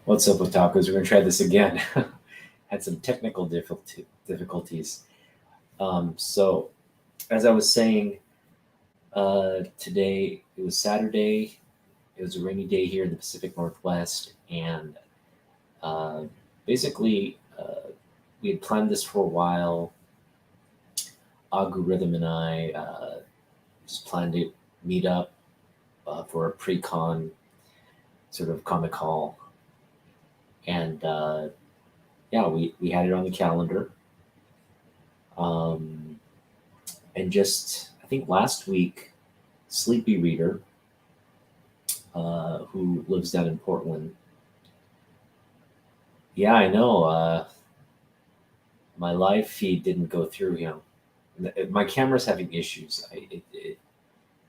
What's up with tacos? We're gonna try this again. Had some technical difficulties. So, as I was saying, today it was Saturday. It was a rainy day here in the Pacific Northwest, and uh, basically, we had planned this for a while. Agu and I just planned to meet up for a pre-con sort of comic haul, and yeah, we had it on the calendar. Um, and just I think last week, Sleepy Reader, who lives down in Portland. Yeah, I know. My live feed didn't go through him. My camera's having issues.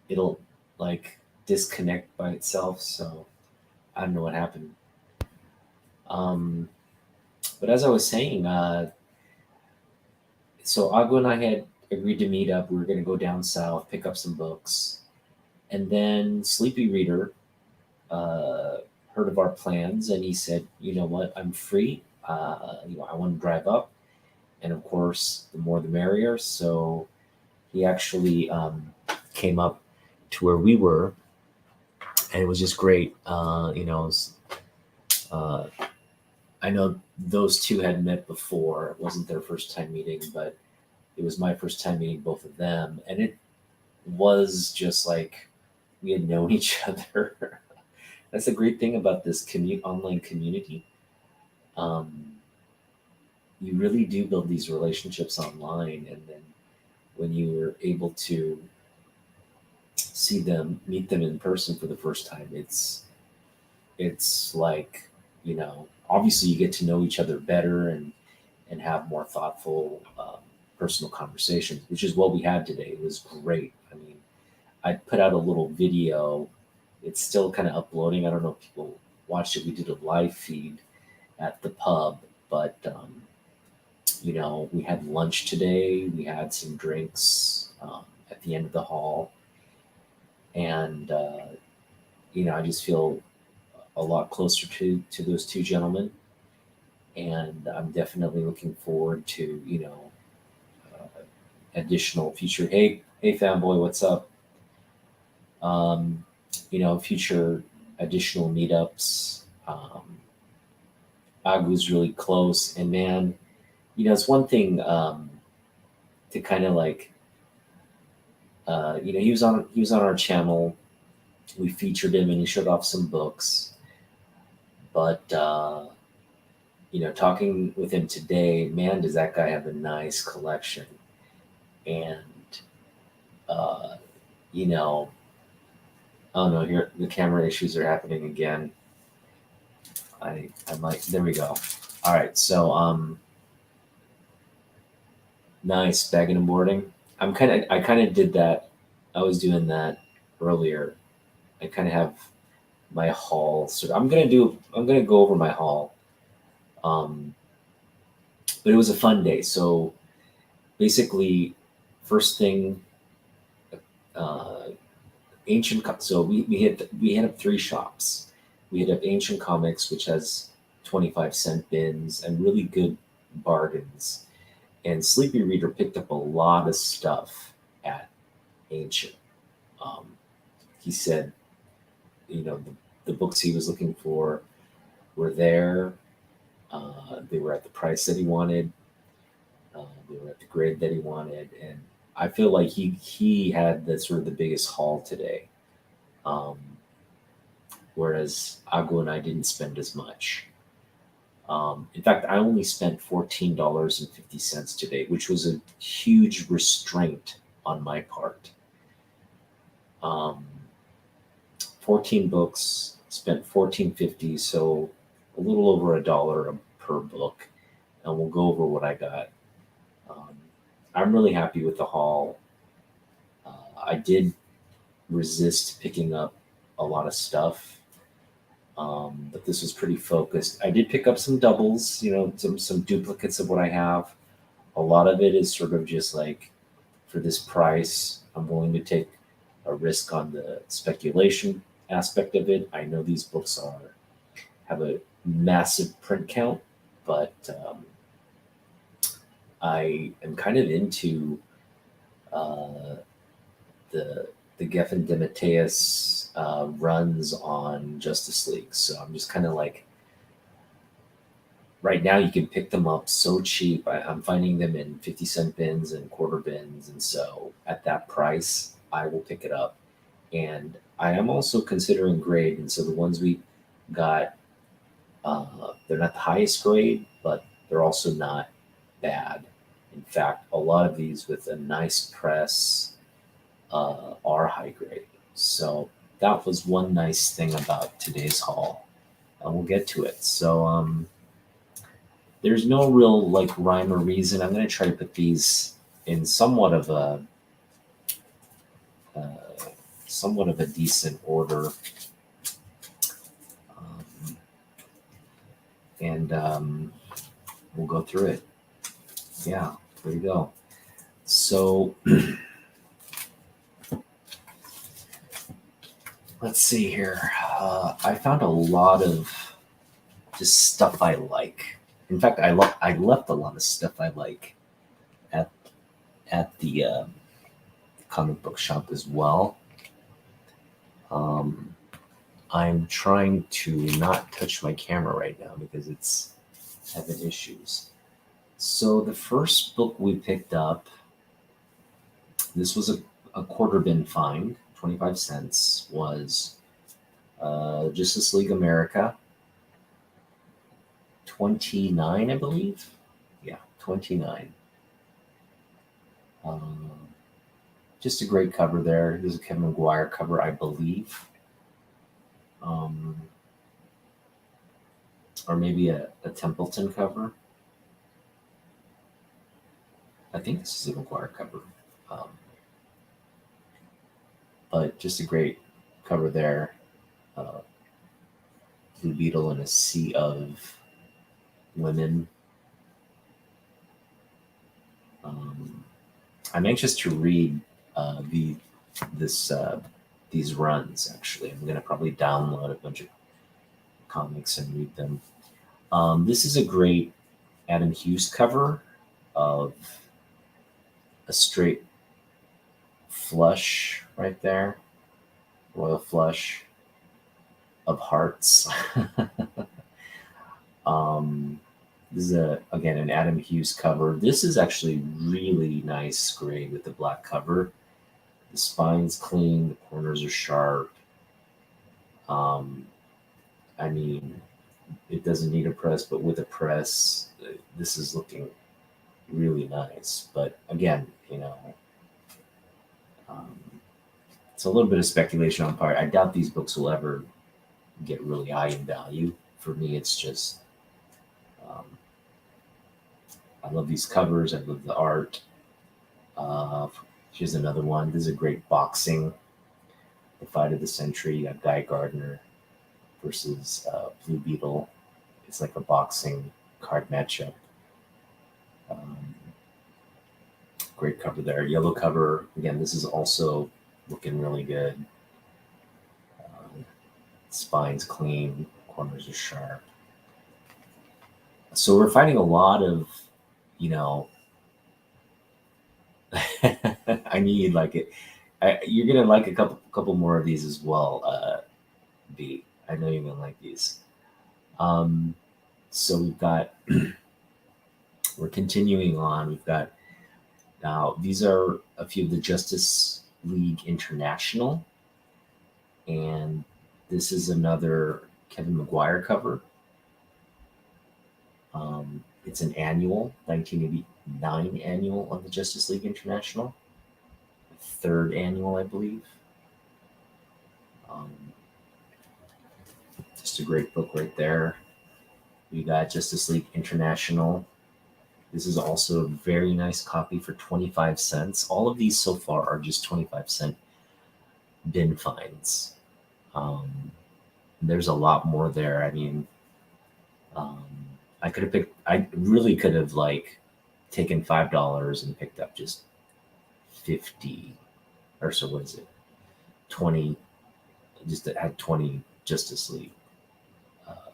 It'll like disconnect by itself. So I don't know what happened. Um, but as I was saying, so Agua and I had agreed to meet up. We were going to go down south, pick up some books, and then Sleepy Reader uh, heard of our plans, and he said, "You know what? I'm free. I want to drive up, and of course, the more the merrier." So he actually came up to where we were, and it was just great. Uh, I know those two had met before. It wasn't their first time meeting, but it was my first time meeting both of them, and it was just like we had known each other. That's the great thing about this online community. Um, you really do build these relationships online, and then when you're able to meet them in person for the first time, it's like, obviously you get to know each other better and have more thoughtful personal conversations, which is what we had today. It was great. I mean, I put out a little video. It's still kind of uploading. I don't know if people watched it. We did a live feed at the pub, but we had lunch today. We had some drinks at the end of the hall, and I just feel a lot closer to those two gentlemen, and I'm definitely looking forward to uh, additional future. Hey, fanboy, what's up? Future additional meetups. Agu's really close, and man, it's one thing to kind of like, he was on our channel. We featured him, and he showed off some books. But talking with him today, man, does that guy have a nice collection? And uh, you know, oh no, here the camera issues are happening again. I might. There we go. All right, so nice bagging and boarding. I kind of did that. I was doing that earlier. I kind of have my haul. So I'm gonna go over my haul. Um, but it was a fun day. So basically, first thing, uh, so we hit up three shops. We hit up Ancient Comics, which has 25-cent bins and really good bargains. And Sleepy Reader picked up a lot of stuff at Ancient. Um, he said, the books he was looking for were there. They were at the price that he wanted. They were at the grade that he wanted, and I feel like he had the sort of the biggest haul today. Um, Whereas Agu and I didn't spend as much. In fact, I only spent $14.50 today, which was a huge restraint on my part. Um, 14 books, spent 14.50, so a little over $1 per book, and we'll go over what I got. Um, I'm really happy with the haul. I did resist picking up a lot of stuff, but this was pretty focused. I did pick up some doubles, some duplicates of what I have. A lot of it is sort of just like, for this price, I'm willing to take a risk on the speculation aspect of it. I know these books have a massive print count, but I am kind of into uh, the Geffen DeMatteis runs on Justice League. So I'm just kind of like, right now you can pick them up so cheap. I'm finding them in 50-cent bins and quarter bins, and so at that price, I will pick it up. And I am also considering grade, and so the ones we got, they're not the highest grade, but they're also not bad. In fact, a lot of these with a nice press are high grade. So that was one nice thing about today's haul. We'll get to it. So there's no real like rhyme or reason. I'm going to try to put these in uh, somewhat of a decent order, um, and we'll go through it. Yeah, there you go. So let's see here. I found a lot of just stuff I like. In fact, I left a lot of stuff I like at the comic book shop as well. Um, I'm trying to not touch my camera right now because it's having issues. So the first book we picked up, this was a quarter bin find, 25 cents, was Justice League America, 29, I believe. Yeah, 29. Um, just a great cover there. This is a Kevin McGuire cover, I believe. Um, or maybe a Templeton cover. I think this is a McGuire cover. Um, but just a great cover there. Uh, Blue Beetle in a sea of women. Um, I'm anxious to read this these runs. Actually, I'm going to probably download a bunch of comics and read them. This is a great Adam Hughes cover of a straight flush right there, royal flush of hearts. This is again an Adam Hughes cover. This is actually really nice grade with the black cover. The spine's clean, the corners are sharp. Um, I mean, it doesn't need a press, but with a press, this is looking really nice. But again, um, it's a little bit of speculation on part. I doubt these books will ever get really high in value. For me, it's just um, I love these covers. I love the art. Here's another one. This is a great boxing. The fight of the century. You got Guy Gardner versus Blue Beetle. It's like a boxing card matchup. Um, Great cover there. Yellow cover. Again, this is also looking really good. Spine's clean. Corners are sharp. So we're finding a lot of, you know, I need like it. You're gonna like a couple more of these as well. B. I know you're gonna like these. Um, so we've got. We're continuing on. We've got now. These are a few of the Justice League International, and this is another Kevin McGuire cover. It's an annual, 1989 annual of the Justice League International, third annual, I believe. Um, just a great book right there. We got Justice League International. This is also a very nice copy for 25 cents. All of these so far are just 25-cent bin finds. There's a lot more there. I mean, um, I could have picked, I really could have like taken $5 and picked up just 50 or so, what is it? 20, just had 20 Justice League uh,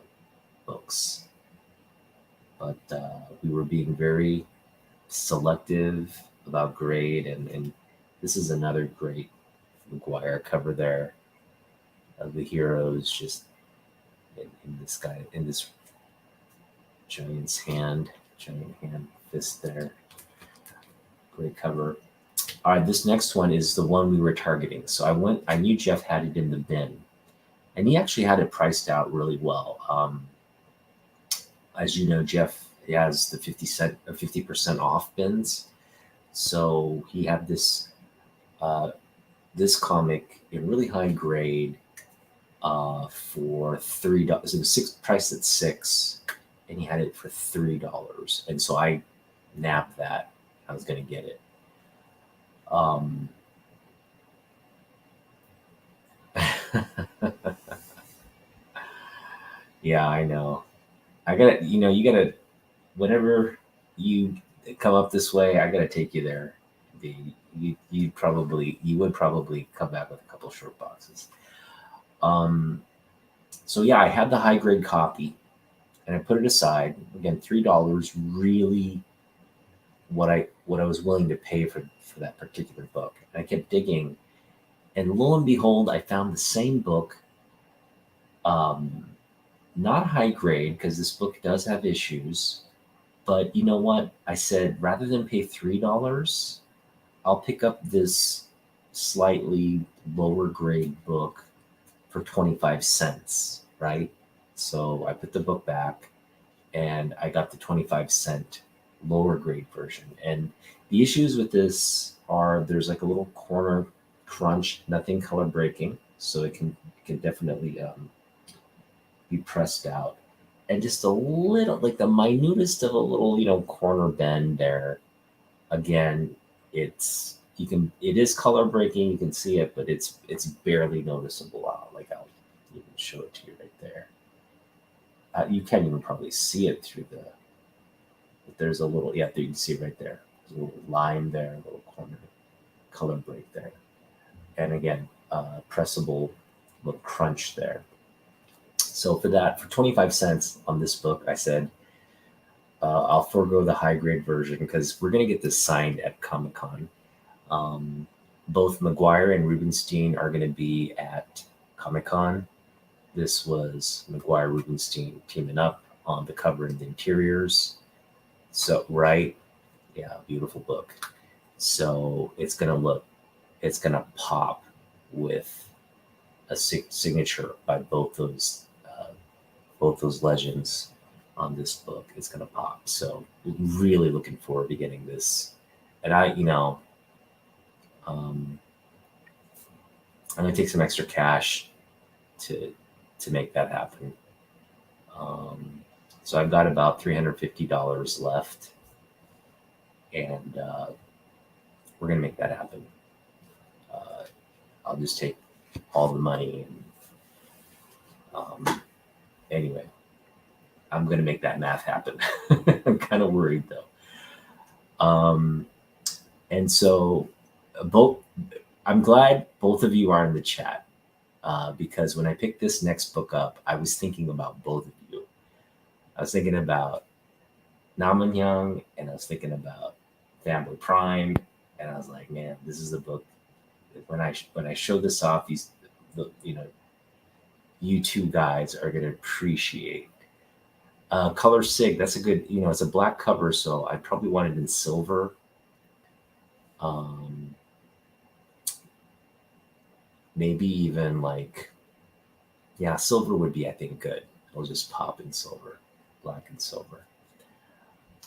books. books, but we were being very selective about grade, and this is another great McGuire cover there of the heroes just in this guy in this giant hand fist there. Great cover. All right, this next one is the one we were targeting. So I knew Jeff had it in the bin, and he actually had it priced out really well. As you know, Jeff has the 50% or 50% off bins. So he had this comic in really high grade for $3. It was priced at $6, and he had it for $3. And so I nabbed that. I was going to get it. Yeah, I know. You gotta, whenever you come up this way, I gotta take you there. You would probably come back with a couple short boxes. So yeah, I had the high grade copy, and I put it aside. Again, $3, really what I was willing to pay for that particular book. And I kept digging, and lo and behold, I found the same book. Not high grade, because this book does have issues. But you know what? I said, rather than pay $3, I'll pick up this slightly lower grade book for 25 cents, right? So I put the book back, and I got the 25-cent lower grade version. And the issues with this are there's like a little corner crunch, nothing color breaking. So it can definitely be pressed out. And just a little, like the minutest of a little, corner bend there. Again, it is color breaking. You can see it, but it's barely noticeable. Like I'll even show it to you right there. You can't even probably see it through but there's a little, yeah, you can see it right there. There's a little line there, a little corner color break there. And again, pressable little crunch there. So for 25 cents on this book, I said, I'll forego the high grade version because we're going to get this signed at Comic-Con. Both McGuire and Rubenstein are going to be at Comic-Con. This was McGuire Rubenstein teaming up on the cover and the interiors. So, right. Yeah, beautiful book. So it's going to pop with a signature by both those legends on this book. It's going to pop. So really looking forward to getting this. And I'm going to take some extra cash to make that happen. So I've got about $350 left, and we're going to make that happen. I'll just take all the money. And anyway, I'm going to make that math happen. I'm kind of worried though. And so I'm glad both of you are in the chat, because when I picked this next book up, I was thinking about both of you. I was thinking about Namanyang, and I was thinking about Family Prime, and I was like, man, this is a book. When I show this off, you two guys are going to appreciate. Color Sig, that's a good, it's a black cover, so I probably want it in silver. Maybe even silver would be, I think, good. It'll just pop in silver, black and silver.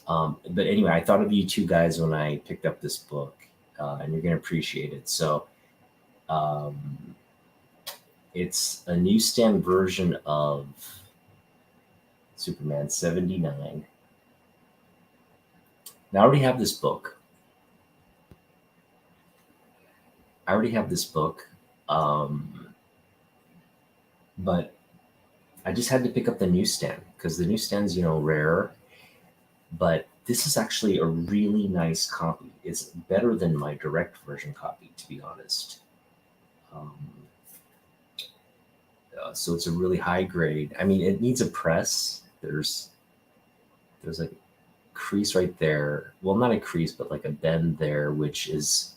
But anyway, I thought of you two guys when I picked up this book, and you're going to appreciate it. So it's a newsstand version of Superman 79. Now, I already have this book. But I just had to pick up the newsstand because the newsstand's, rare. But this is actually a really nice copy. It's better than my direct version copy, to be honest. So it's a really high grade. I mean, it needs a press. there's like a crease right there. Well, not a crease, but like a bend there, which is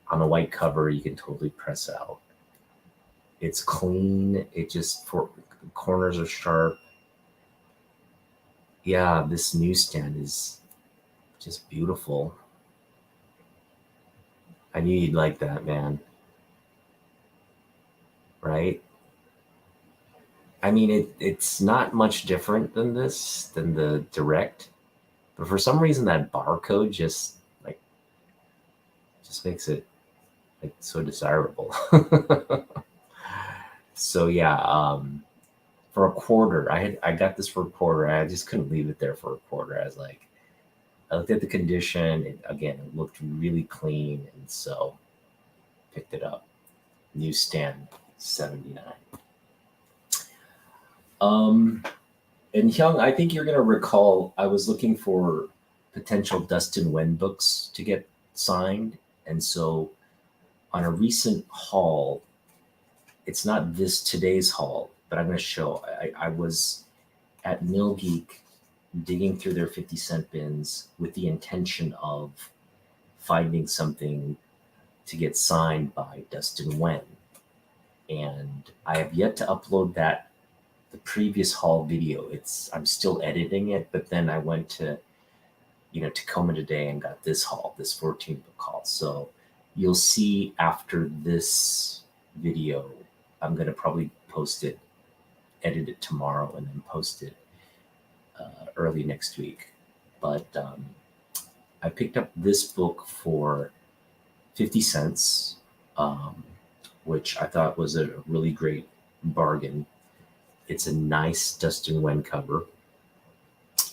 on a white cover. You can totally press out. It's clean. It just for corners are sharp. Yeah, this newsstand is just beautiful. I knew you'd like that, man. Right? I mean, it's not much different than the direct, but for some reason that barcode just makes it like so desirable. So yeah, for a quarter, I got this for a quarter. I just couldn't leave it there for a quarter. I was like, I looked at the condition. It looked really clean, and so picked it up. Newsstand 79. Um, and Hyung, I think you're gonna recall I was looking for potential Dustin Wen books to get signed, and so on a recent haul, it's not this today's haul, but I'm gonna show. I was at Mill Geek digging through their 50-cent bins with the intention of finding something to get signed by Dustin Wen. And I have yet to upload the previous haul video. I'm still editing it, but then I went to Tacoma today and got this 14 book haul. So you'll see after this video, I'm gonna probably edit it tomorrow, and then post it early next week. But I picked up this book for 50 cents, which I thought was a really great bargain. It's a nice Dustin Wen cover,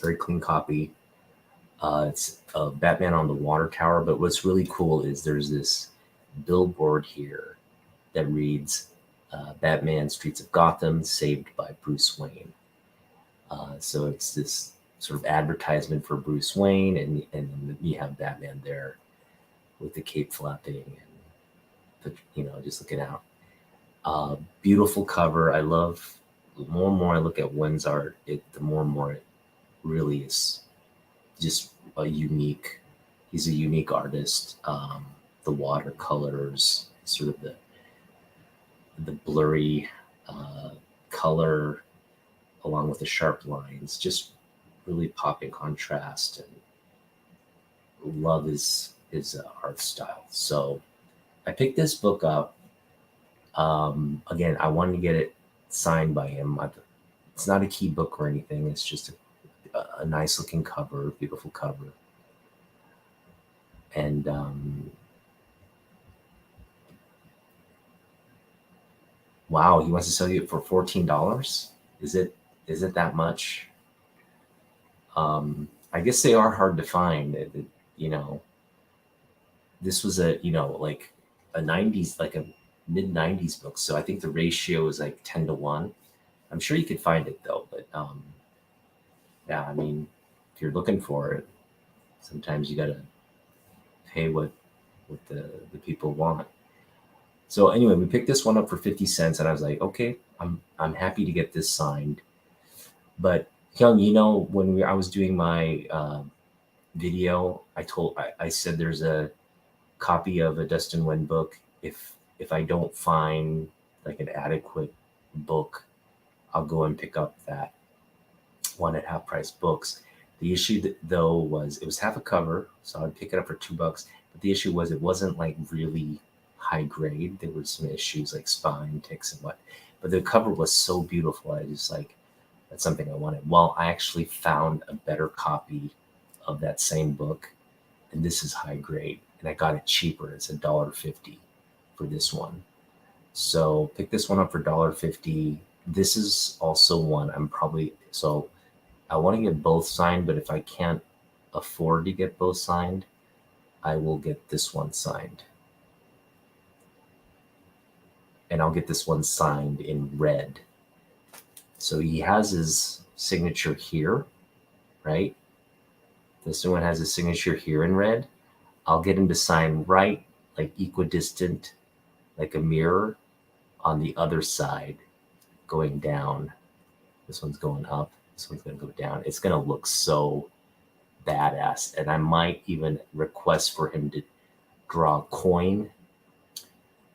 very clean copy. It's a Batman on the water tower, but what's really cool is there's this billboard here that reads Batman Streets of Gotham, saved by Bruce Wayne. So it's this sort of advertisement for Bruce Wayne, and you have Batman there with the cape flapping and just looking out. Beautiful cover. I love. The more and more I look at Wen's art, the more and more it really is just a unique. He's a unique artist. The watercolors, sort of the blurry color, along with the sharp lines, just really popping contrast, and love his art style. So I picked this book up. Again, I wanted to get it signed by him. It's not a key book or anything. It's just a nice looking cover, beautiful cover. And wow, he wants to sell you for $14. Is it that much? I guess they are hard to find. This was like a 90s, like a mid 90s book. So I think the ratio is like 10 to 1. I'm sure you could find it though, but yeah, I mean, if you're looking for it, sometimes you gotta pay what the people want. So anyway, we picked this one up for 50 cents, and I was like, okay, I'm happy to get this signed. But Hyung, when I was doing my video, I said there's a copy of a Dustin Wen book. If I don't find like an adequate book, I'll go and pick up that one at half price books. The issue though was it was half a cover, so I'd pick it up for $2. But the issue was it wasn't like really high grade. There were some issues like spine ticks and what, but the cover was so beautiful. I just like, that's something I wanted. Well, I actually found a better copy of that same book, and this is high grade, and I got it cheaper. It's $1.50 for this one. So pick this one up for $1.50. This is also one I want to get both signed, but if I can't afford to get both signed, I will get this one signed. And I'll get this one signed in red. So he has his signature here, right? This one has his signature here in red. I'll get him to sign right, like equidistant, like a mirror on the other side going down. This one's going up. This one's going to go down. It's going to look so badass. And I might even request for him to draw a coin,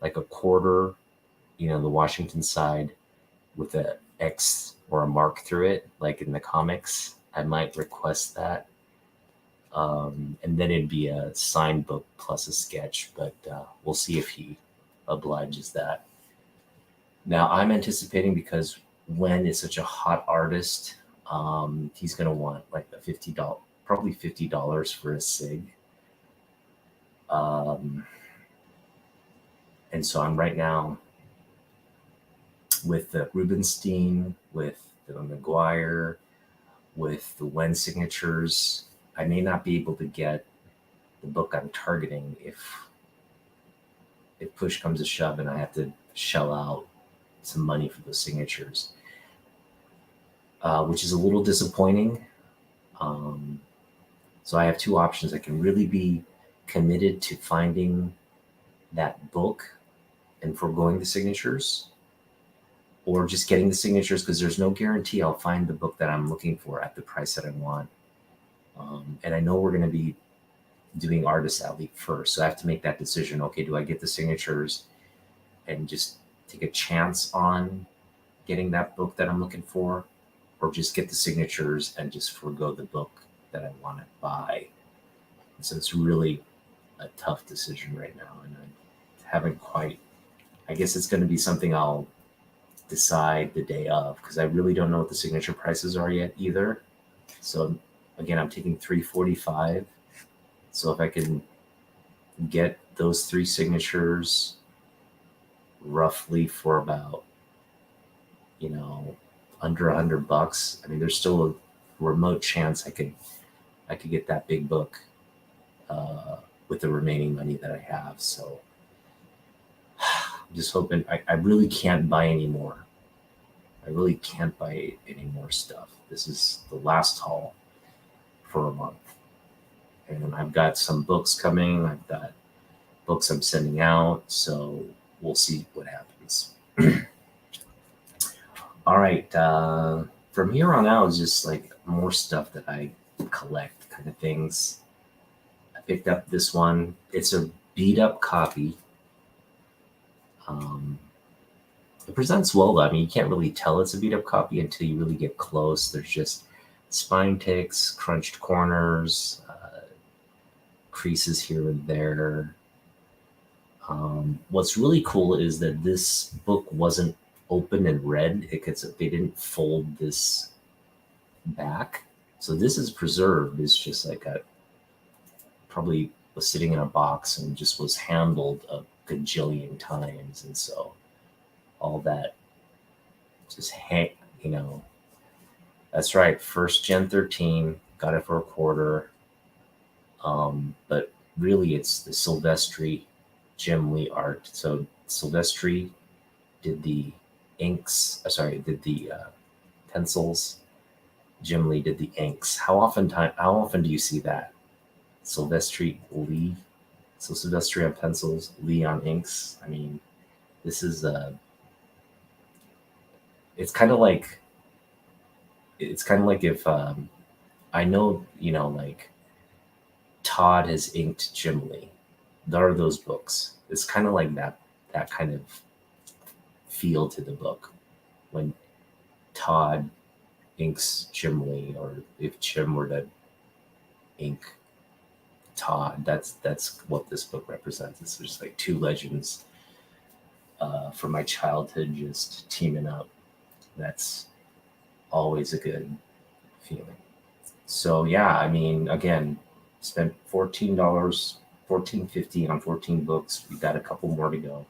like a quarter, the Washington side with a X or a mark through it, like in the comics. I might request that. And then it'd be a signed book plus a sketch, but we'll see if he obliges that. Now, I'm anticipating, because Wen is such a hot artist, he's going to want like a probably $50 for a sig. And so I'm right now with the Rubenstein, with the McGuire, with the Wen signatures. I may not be able to get the book I'm targeting if push comes to shove and I have to shell out some money for those signatures, which is a little disappointing. So I have two options. I can really be committed to finding that book and foregoing the signatures, or just getting the signatures, because there's no guarantee I'll find the book that I'm looking for at the price that I want. And I know we're going to be doing Artist Alley first, so I have to make that decision. Okay, do I get the signatures and just take a chance on getting that book that I'm looking for, or just get the signatures and just forego the book that I want to buy? And so it's really a tough decision right now, and I haven't quite. I guess it's going to be something I'll decide the day of, because I really don't know what the signature prices are yet either. So again, I'm taking $345. So if I can get those 3 signatures roughly for about, under $100, I mean, there's still a remote chance I could get that big book with the remaining money that I have. So I'm just hoping. I really can't buy any more. I really can't buy any more stuff. This is the last haul for a month. And I've got some books coming. I've got books I'm sending out. So we'll see what happens. All right. From here on out is just like more stuff that I collect, kind of things. I picked up this one. It's a beat up copy. It presents well, though. I mean, you can't really tell it's a beat up copy until you really get close. There's just spine ticks, crunched corners, creases here and there. What's really cool is that this book wasn't open and read, because they didn't fold this back. So this is preserved. It's just like probably was sitting in a box and just was handled a gajillion times. And so all that just that's right. First Gen 13, got it for a quarter. But really it's the Silvestri Jim Lee art. So Silvestri did the inks, did the pencils. Jim Lee did the inks. How often do you see that? Silvestri Lee. So Silvestri on pencils, Lee on inks. I mean, this is it's kind of like if I know, like Todd has inked Jim Lee. There are those books. It's kind of like that kind of feel to the book when Todd inks Jim Lee, or if Jim were to ink Todd. That's what this book represents. It's just like two legends from my childhood just teaming up. That's always a good feeling. So yeah, I mean, again, spent $14.50 on 14 books. We got a couple more to go.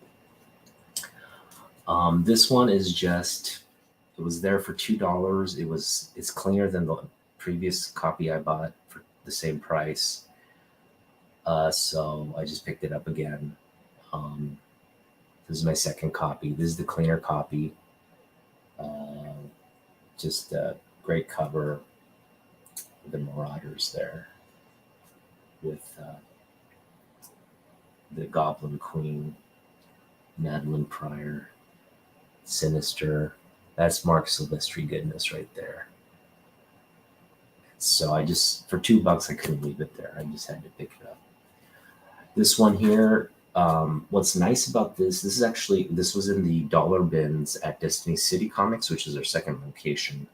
This one is just, it was there for $2. It's cleaner than the previous copy I bought for the same price. So I just picked it up again. This is my second copy. This is the cleaner copy. Just a great cover. The Marauders there with the Goblin Queen, Madeline Pryor, Sinister. That's Mark Silvestri goodness right there. So I just, for $2, I couldn't leave it there. I just had to pick it up. This one here, what's nice about this is actually, this was in the dollar bins at Destiny City Comics, which is our second location.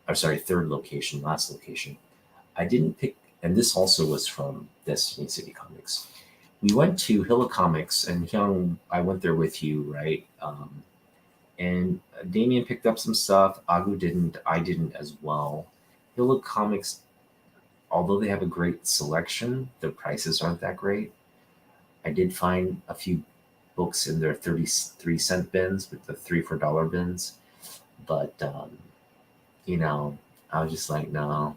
Or sorry, third location, last location. I didn't pick, and this also was from Destiny City Comics. We went to Hilla Comics, and Hyung, I went there with you, right? And Damien picked up some stuff. Agu didn't. I didn't as well. Hilla Comics, although they have a great selection, their prices aren't that great. I did find a few books in their 33-cent bins with the 3 for $1 bins, but you know, I was just like, no,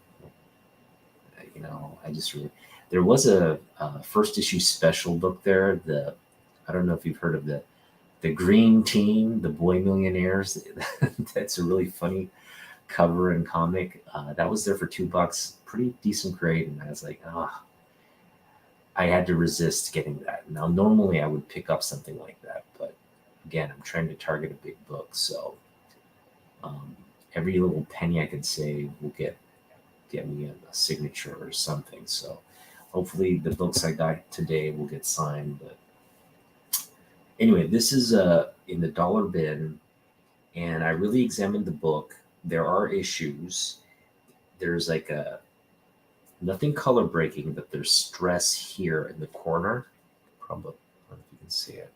I just really. There was a first issue special book there. I don't know if you've heard of the Green Team, the Boy Millionaires. That's a really funny cover and comic. That was there for $2, pretty decent grade, and I was like, I had to resist getting that. Now, normally I would pick up something like that, but again, I'm trying to target a big book, so every little penny I can save will get me a signature or something. So hopefully the books I got today will get signed. But anyway, this is in the dollar bin, and I really examined the book. There are issues. There's like nothing color breaking, but there's stress here in the corner. Probably, I don't know if you can see it.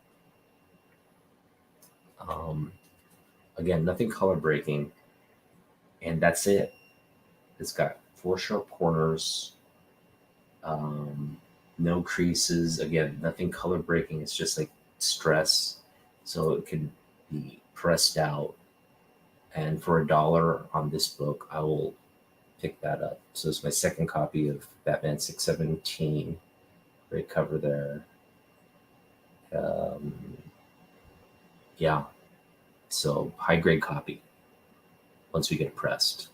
Again, nothing color breaking, and that's it. It's got 4 sharp corners, no creases. Again, nothing color breaking. It's just like stress, so it can be pressed out. And for $1 on this book, I will pick that up. So it's my second copy of Batman 617. Great cover there. Yeah, so high grade copy once we get it pressed.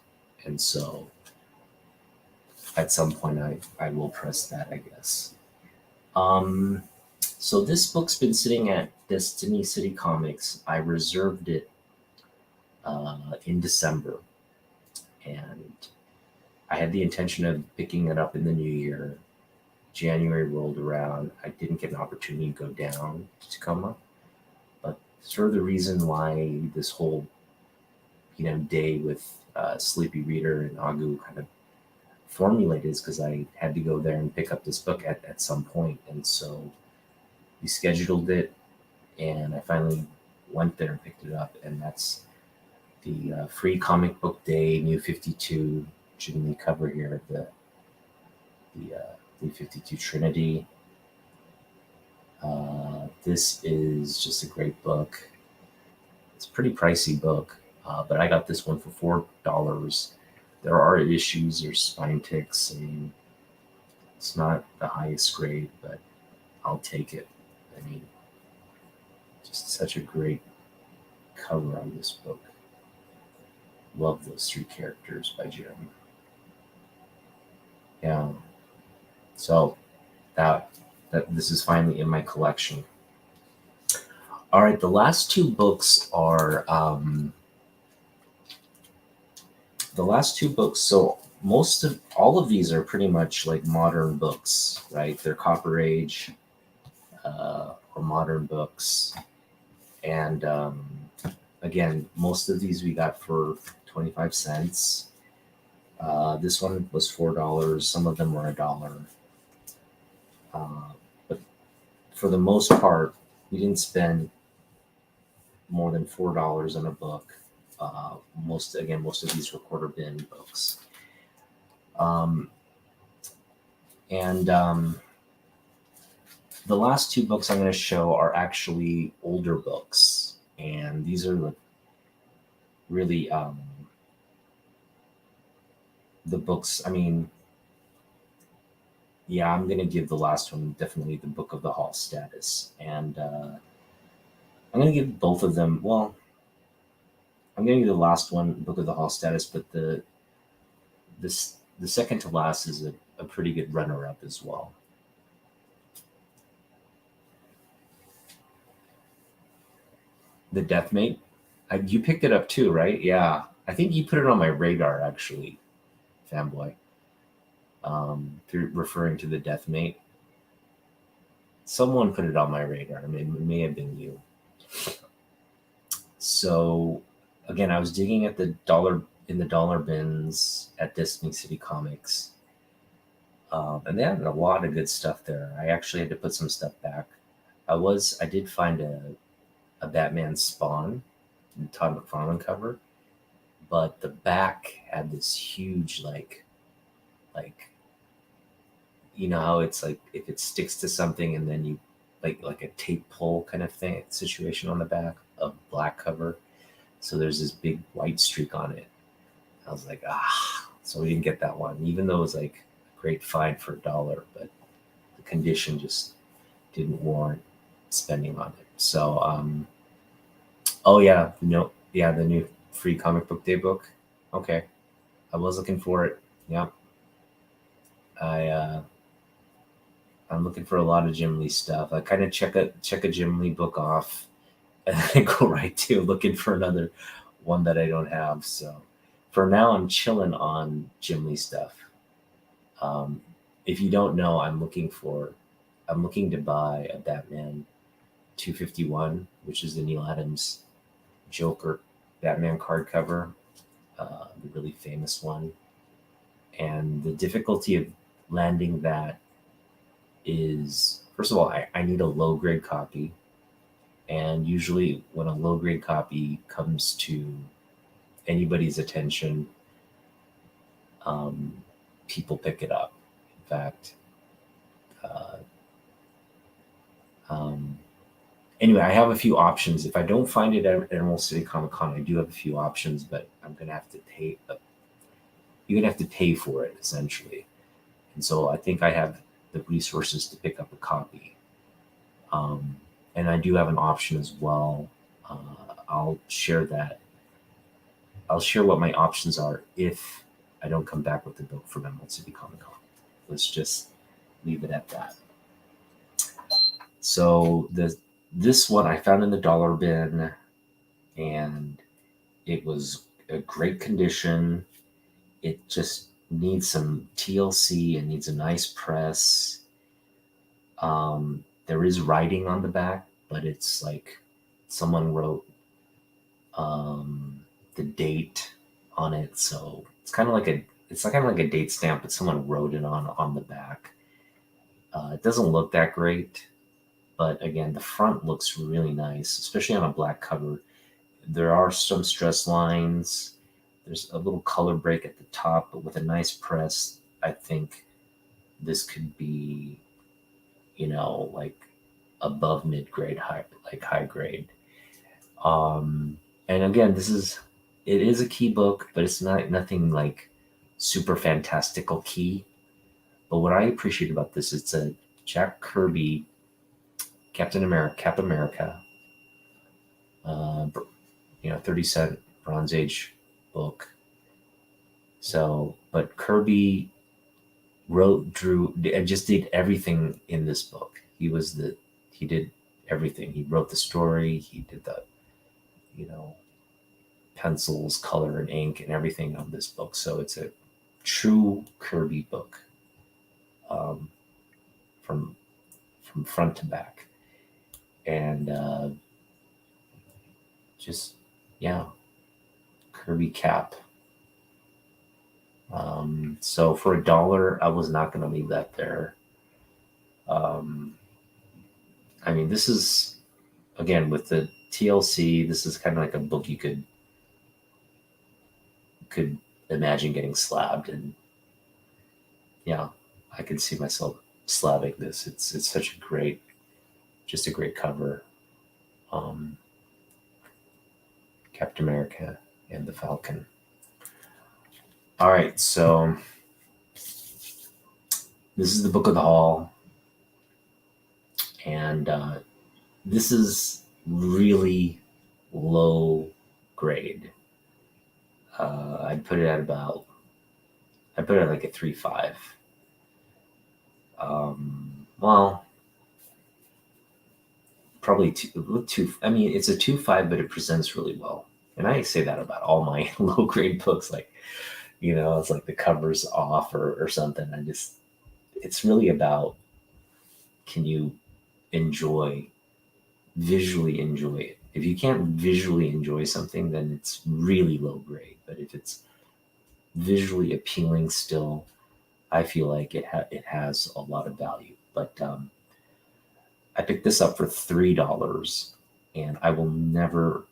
And so at some point I will press that, I guess. So this book's been sitting at Destiny City Comics. I reserved it in December, and I had the intention of picking it up in the new year. January rolled around. I didn't get an opportunity to go down to Tacoma, but sort of the reason why this whole day with Sleepy Reader and Agu kind of formulated is because I had to go there and pick up this book at some point. And so we scheduled it, and I finally went there and picked it up. And that's the free comic book day, New 52, which is in the cover here, the New 52 Trinity. This is just a great book. It's a pretty pricey book, but I got this one for $4. There are issues, there's spine ticks, and it's not the highest grade, but I'll take it. I mean, just such a great cover on this book. Love those 3 characters by Jeremy. Yeah. So that this is finally in my collection. All right, the last 2 books are So all of these are pretty much like modern books, right? They're Copper Age or modern books, and again, most of these we got for 25 cents. This one was $4. Some of them were $1. But for the most part, we didn't spend more than $4 on a book. Most of these were quarter bin books. The last 2 books I'm going to show are actually older books, and these are really the books. I mean, yeah, I'm going to give the last one definitely the Book of the Hall status, and I'm going to give both of them. Well, I'm going to give the last one Book of the Hall status, but the second to last is a pretty good runner-up as well. The Deathmate, you picked it up too, right? Yeah, I think you put it on my radar actually. If fanboy. Through referring to the Deathmate. Someone put it on my radar. I mean, it may have been you. So again, I was digging at the dollar bins at Disney City Comics, and they had a lot of good stuff there. I actually had to put some stuff back. I did find a Batman Spawn, Todd McFarlane cover, but the back had this huge like you know how it's like if it sticks to something and then you like a tape pull kind of thing situation on the back of black cover. So there's this big white streak on it. I was like, so we didn't get that one, even though it was like a great find for $1, but the condition just didn't warrant spending on it. So, oh yeah, the new free comic book day book. Okay, I was looking for it. Yeah, I'm looking for a lot of Jim Lee stuff. I kind of check a Jim Lee book off, and then go right to looking for another one that I don't have. So for now, I'm chilling on Jim Lee stuff. If you don't know, I'm looking to buy a Batman 251, which is the Neil Adams Joker Batman card cover, the really famous one. And the difficulty of landing that is, first of all, I need a low grade copy. And usually when a low grade copy comes to anybody's attention, people pick it up. In fact, anyway, I have a few options. If I don't find it at Emerald City Comic Con, I do have a few options, but I'm going to have to pay. You're going to have to pay for it, essentially. And so I think I have the resources to pick up a copy. And I do have an option as well. I'll share that. I'll share what my options are if I don't come back with the book from Emerald City Comic Con. Let's just leave it at that. So this one I found in the dollar bin, and it was a great condition. It just needs some TLC. It needs a nice press. There is writing on the back, but it's like someone wrote the date on it, so it's kind of like a date stamp, but someone wrote it on the back. It doesn't look that great, but again, the front looks really nice, especially on a black cover. There are some stress lines. There's a little color break at the top, but with a nice press, I think this could be, like above mid-grade, high grade. And again, it is a key book, but it's nothing like super fantastical key. But what I appreciate about this, it's a Jack Kirby Cap America, 30-cent Bronze Age book. So, but Kirby drew, and just did everything in this book. He did everything. He wrote the story. He did the, pencils, color, and ink, and everything on this book. So it's a true Kirby book, from front to back, and Kirby Cap. So for $1, I was not going to leave that there. I mean, this is, again, with the TLC, this is kind of like a book you could imagine getting slabbed, and I could see myself slabbing this. It's such a great cover. Captain America and the Falcon. All right, so this is the book of the haul, and this is really low grade. I'd put it at like a 3.5. Well, probably two. I mean, it's a 2.5, but it presents really well. And I say that about all my low grade books. Like, It's like the cover's off or something. It's really about, can you enjoy, visually enjoy it? If you can't visually enjoy something, then it's really low grade. But if it's visually appealing still, I feel like it has a lot of value. But I picked this up for $3, and I will never,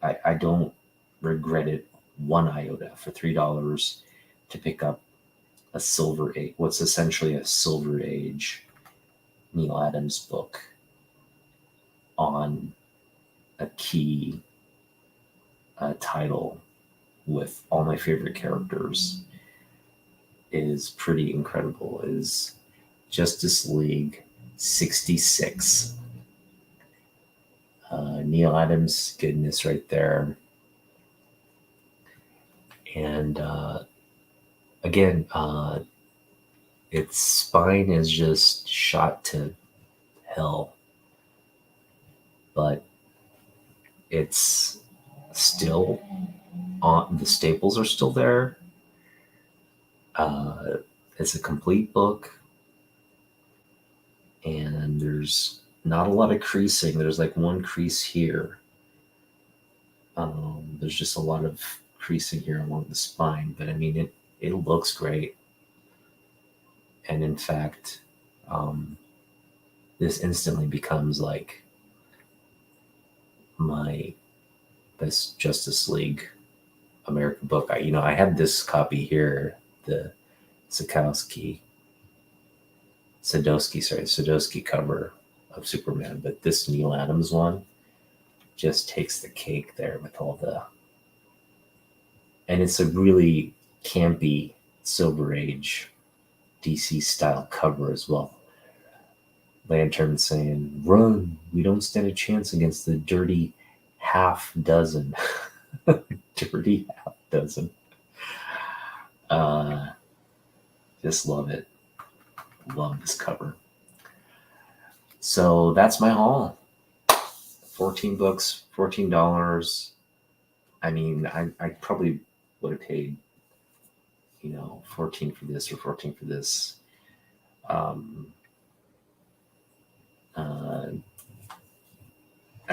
I don't regret it one iota, for $3 to pick up a Silver Age, what's essentially a Silver Age Neil Adams book on a key title with all my favorite characters is pretty incredible. Is Justice League 66. Neil Adams goodness right there. And again, its spine is just shot to hell, but it's still on. The staples are still there. It's a complete book, and there's not a lot of creasing. There's like one crease here. There's just a lot of creasing here along the spine, but I mean, it looks great. And in fact, this instantly becomes like my best Justice League American book. I had this copy here, the Sadowski cover of Superman, but this Neil Adams one just takes the cake there with all and it's a really campy Silver Age DC style cover as well. Lantern saying, "Run, we don't stand a chance against the dirty half dozen." Dirty half dozen. Just love it. Love this cover. So that's my haul. 14 books, $14. I mean, I probably would have paid, 14 for this or 14 for this. I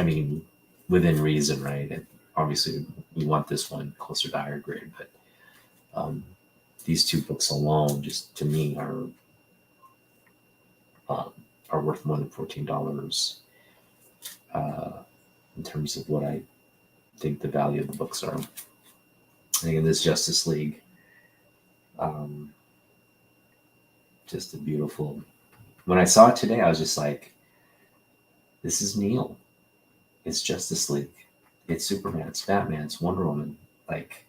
mean, within reason, right? And obviously, we want this one closer to higher grade, but these two books alone, just to me, are worth more than $14 in terms of what I think the value of the books are. And again, this Justice League, just a beautiful. When I saw it today, I was just like, "This is Neil. It's Justice League. It's Superman. It's Batman. It's Wonder Woman. Like,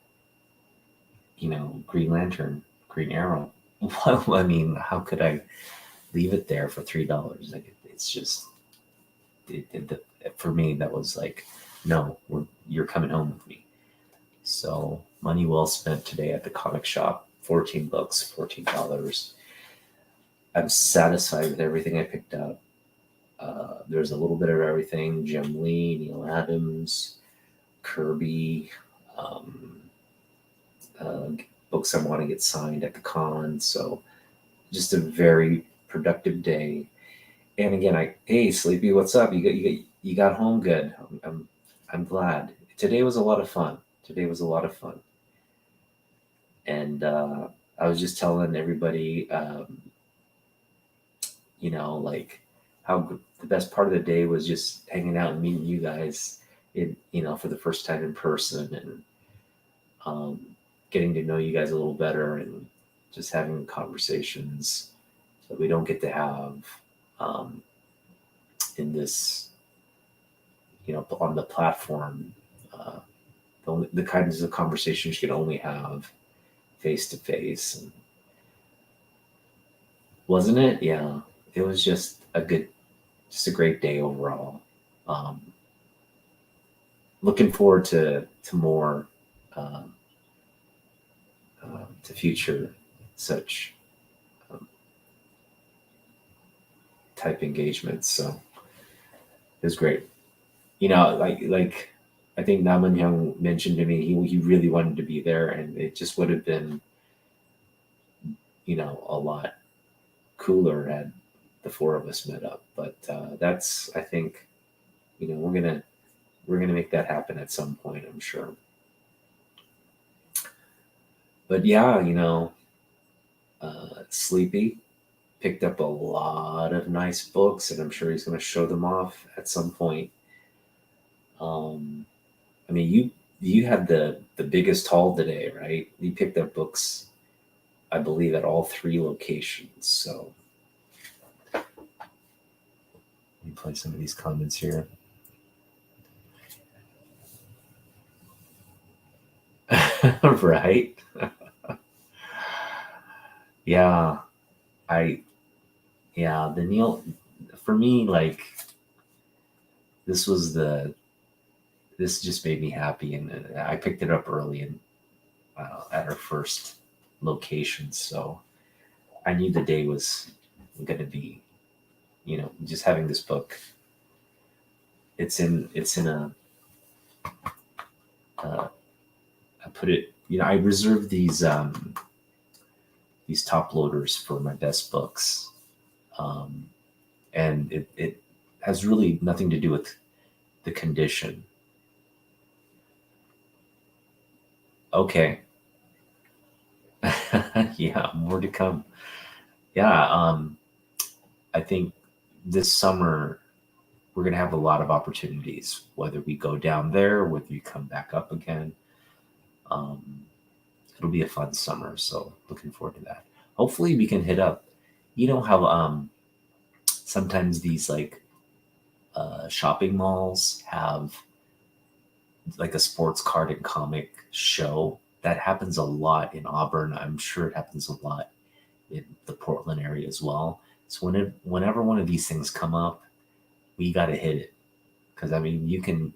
Green Lantern, Green Arrow." I mean, how could I leave it there for $3? Like, it's just, for me, that was like, no, you're coming home with me. So money well spent today at the comic shop. 14 books, $14. I'm satisfied with everything I picked up. There's a little bit of everything: Jim Lee, Neil Adams, Kirby, books I want to get signed at the con. So just a very productive day. And again, hey Sleepy, what's up? You got home good. I'm glad. Today was a lot of fun. And I was just telling everybody, like how the best part of the day was just hanging out and meeting you guys, for the first time in person, and getting to know you guys a little better, and just having conversations that we don't get to have in this, on the platform. The kinds of conversations you can only have face to face. Wasn't it? Yeah, it was just a great day overall. Looking forward to more, to future such type engagements. So it was great. Like I think Naman Hyung mentioned to me he really wanted to be there, and it just would have been, a lot cooler had the four of us met up. But that's, I think, we're gonna make that happen at some point, I'm sure. But yeah, Sleepy picked up a lot of nice books, and I'm sure he's going to show them off at some point. Um, I mean, you had the biggest haul today, right? You picked up books, I believe, at all three locations. So let me play some of these comments here. Right? Yeah, I the Neil, for me, like, this was the this just made me happy, and I picked it up early and at our first location, so I knew the day was going to be, just having this book. It's in I put it, I reserve these top loaders for my best books, um, and it has really nothing to do with the condition. Okay. Yeah, more to come. Yeah, I think this summer we're going to have a lot of opportunities, whether we go down there, whether you come back up again. Um, it'll be a fun summer, so looking forward to that. Hopefully, we can hit up. You know how sometimes these, like, shopping malls have like a sports card and comic show. That happens a lot in Auburn. I'm sure it happens a lot in the Portland area as well. So whenever one of these things come up, we got to hit it, because I mean, you can,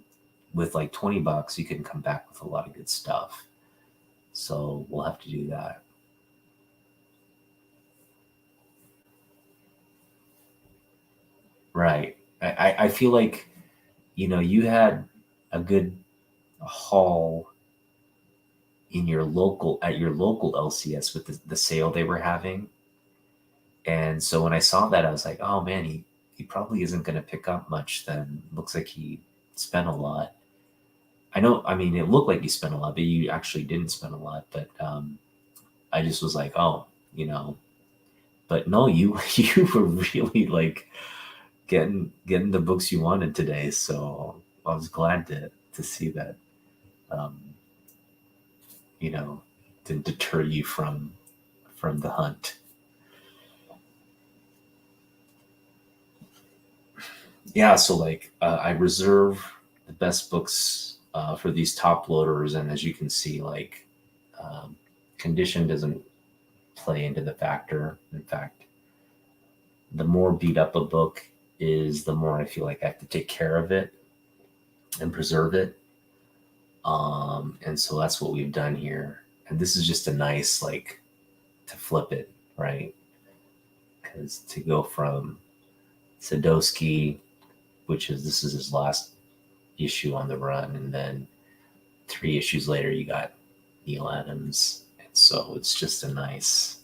with like $20, you can come back with a lot of good stuff. So we'll have to do that. Right. I feel like, you had a good haul at your local LCS with the sale they were having. And so when I saw that, I was like, oh man, he probably isn't going to pick up much then. Looks like he spent a lot. I know, I mean, it looked like you spent a lot, but you actually didn't spend a lot. But I just was like, oh, you know, but no, you you were really like getting the books you wanted today. So I was glad to see that. Um, you know, didn't deter you from the hunt. Yeah, so like, I reserve the best books for these top loaders, and as you can see, like, um, condition doesn't play into the factor. In fact, the more beat up a book is, the more I feel like I have to take care of it and preserve it. And so that's what we've done here. And this is just a nice, like, to flip it, right? Because to go from Sadowski, which is this is his last issue on the run, and then three issues later you got Neil Adams, and so it's just a nice,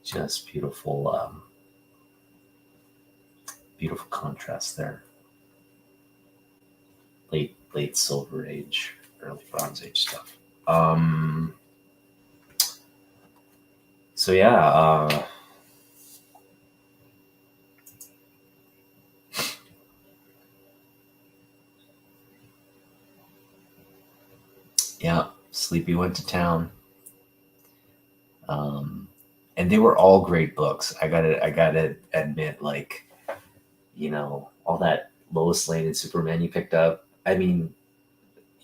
just beautiful, beautiful contrast there. Late Silver Age, early Bronze Age stuff. So yeah, yeah. Sleepy went to town, um, and they were all great books. I gotta admit, like, all that Lois Lane and Superman you picked up. I mean,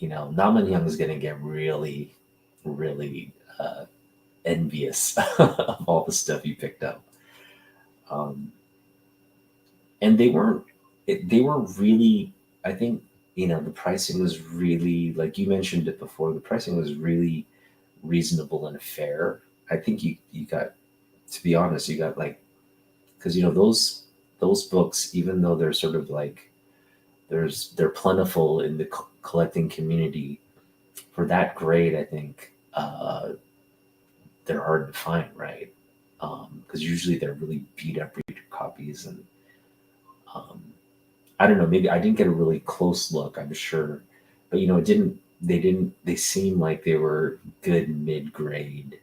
Naman Young is gonna get really, really envious of all the stuff you picked up. Um, and they were really, I think, the pricing was really, like you mentioned it before, the pricing was really reasonable and fair. I think you got, to be honest, you got, like, because those books, even though they're sort of like, they're plentiful in the collecting community. For that grade, I think they're hard to find, right? Because usually they're really beat up reader copies, and um, I don't know. Maybe I didn't get a really close look. I'm sure, but it didn't. They didn't. They seemed like they were good mid grade,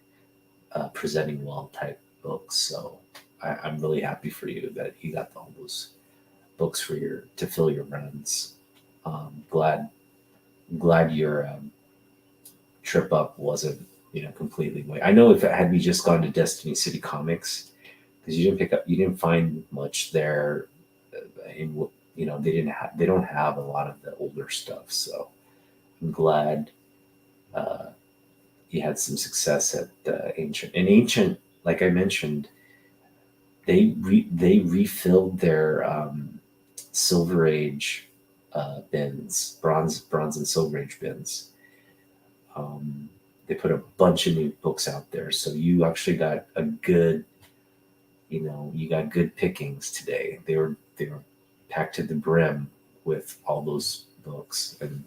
presenting well type books. So I'm really happy for you that you got all those books for your to fill your runs. Glad your trip up wasn't completely way. I know if it had we just gone to Destiny City Comics, because you didn't find much there. They don't have a lot of the older stuff. So I'm glad you had some success at Ancient. Like I mentioned, they refilled their Silver Age bins, bronze and Silver Age bins. They put a bunch of new books out there, so you actually got a good, you got good pickings today. They were packed to the brim with all those books, and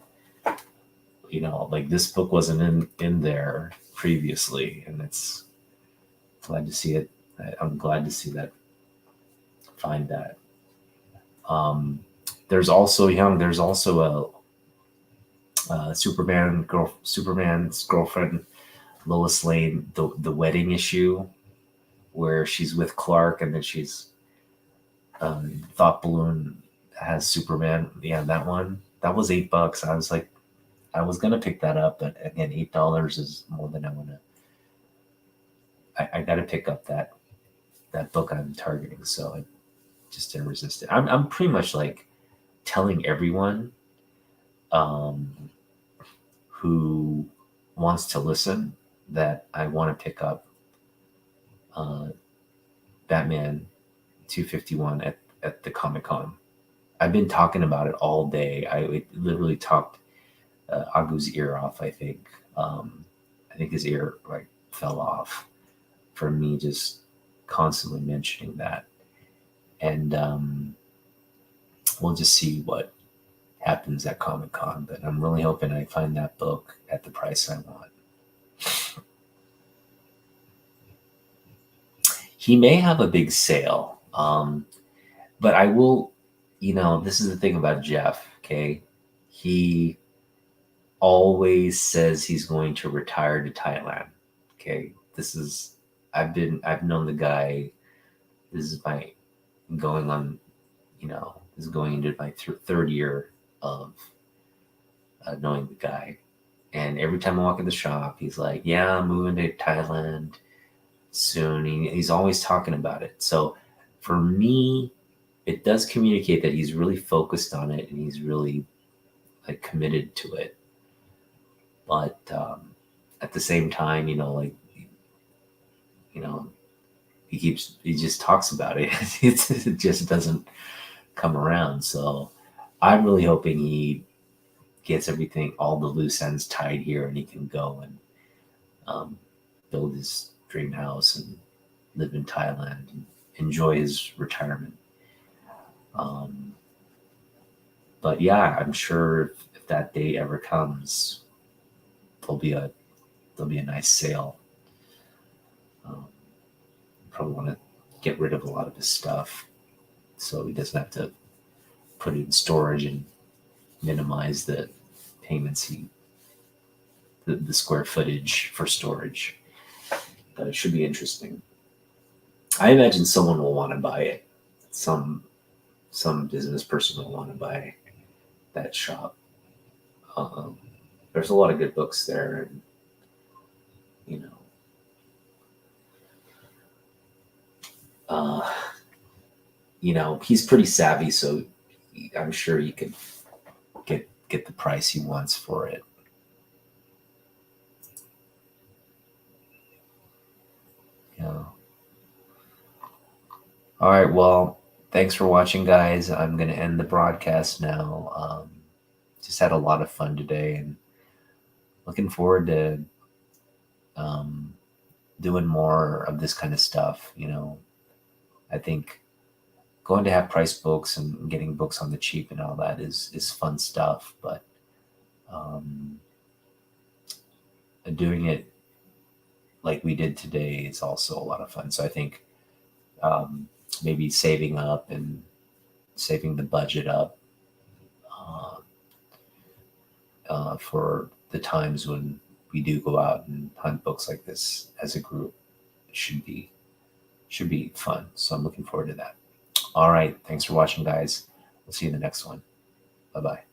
like this book wasn't in there previously, and it's glad to see it. I'm glad to see that. Find that. There's also Superman's girlfriend, Lois Lane, the wedding issue, where she's with Clark, and then she's Thought Balloon has Superman. Yeah, that one. That was $8. I was like, I was gonna pick that up, but again, $8 is more than I wanna. I gotta pick up that book I'm targeting, so I just didn't resist it. I'm pretty much like telling everyone who wants to listen that I want to pick up Batman 251 at the Comic-Con. I've been talking about it all day. I literally talked Agu's ear off, I think. I think his ear like fell off for me just constantly mentioning that. And we'll just see what happens at Comic-Con, but I'm really hoping I find that book at the price I want. He may have a big sale, but I will, this is the thing about Jeff, okay? He always says he's going to retire to Thailand, okay? I've known the guy, this is my going on, this is going into my third year of knowing the guy. And every time I walk in the shop, he's like, yeah, I'm moving to Thailand soon. He's always talking about it. So for me, it does communicate that he's really focused on it and he's really like committed to it. But at the same time, he just talks about it. It just doesn't come around. So I'm really hoping he gets all the loose ends tied here, and he can go and build his dream house and live in Thailand and enjoy his retirement. But yeah, I'm sure if that day ever comes, there'll be a nice sale. Probably want to get rid of a lot of his stuff so he doesn't have to put it in storage and minimize the payments the square footage for storage. But it should be interesting. I imagine someone will want to buy it. Some business person will want to buy that shop. There's a lot of good books there, and he's pretty savvy, so I'm sure he could get the price he wants for it. Yeah. All right. Well, thanks for watching, guys. I'm going to end the broadcast now. Just had a lot of fun today, and looking forward to doing more of this kind of stuff. I think going to have price books and getting books on the cheap and all that is fun stuff, but doing it like we did today is also a lot of fun. So I think maybe saving up and saving the budget up uh, for the times when we do go out and hunt books like this as a group should be fun. So I'm looking forward to that. All right, thanks for watching, guys. We'll see you in the next one. Bye bye.